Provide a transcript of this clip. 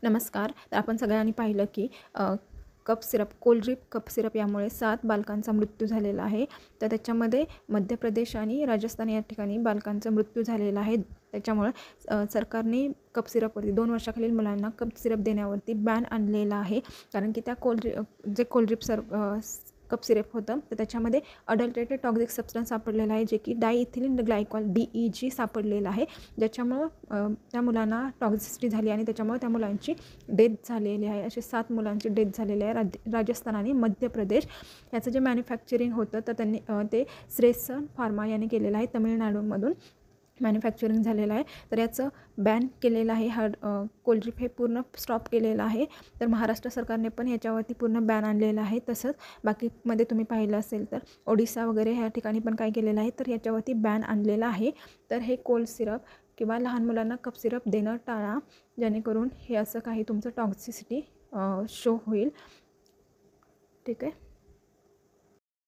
नमस्कार. तर आपण सगळ्यांनी पाहिलं की cough syrup, cold drip cough syrup यामुळे 7 बालकांचा मृत्यू झालेला आहे. तर त्याच्यामध्ये मध्य प्रदेश आणि राजस्थान या ठिकाणी बालकांचा मृत्यू झालेला आहे. त्याच्यामुळे सरकारने कफ सिरपवरती 2 वर्षाखालील मुलांना कफ सिरप देण्यावरती बॅन आणलेला आहे. कारण की त्या जे कोल्ड ड्रिप कफ सिरप होतं तर त्याच्यामध्ये अडल्ट्रेटेड टॉक्सिक सबस्टन्स सापडलेला आहे, जे की डायइथिलीन ग्लायकॉल DEG सापडलेलं आहे, ज्याच्यामुळं त्या मुलांना टॉक्झिसिटी झाली आणि त्याच्यामुळे त्या मुलांची डेथ झालेली आहे. असे 7 मुलांची डेथ झालेली आहे. राजस्थान आणि मध्य प्रदेश याचं जे मॅन्युफॅक्चरिंग होतं तर त्यांनी ते श्रेयसन फार्मा याने केलेलं आहे. तमिळनाडूमधून मॅन्युफॅक्चरिंग झालेलं आहे. तर याचं बॅन केलेलं आहे. कोल्ड ड्रिप हे पूर्ण स्टॉप केलेलं आहे. तर महाराष्ट्र सरकारने पण याच्यावरती पूर्ण बॅन आणलेलं आहे. तसंच बाकीमध्ये तुम्ही पाहिलं असेल तर ओडिसा वगैरे ह्या ठिकाणी पण काय केलेलं आहे, तर याच्यावरती बॅन आणलेलं आहे. तर हे कोल्ड सिरप किंवा लहान मुलांना कफ सिरप देणं टाळा, जेणेकरून हे असं काही तुमचं टॉक्झिसिटी शो होईल. ठीक आहे.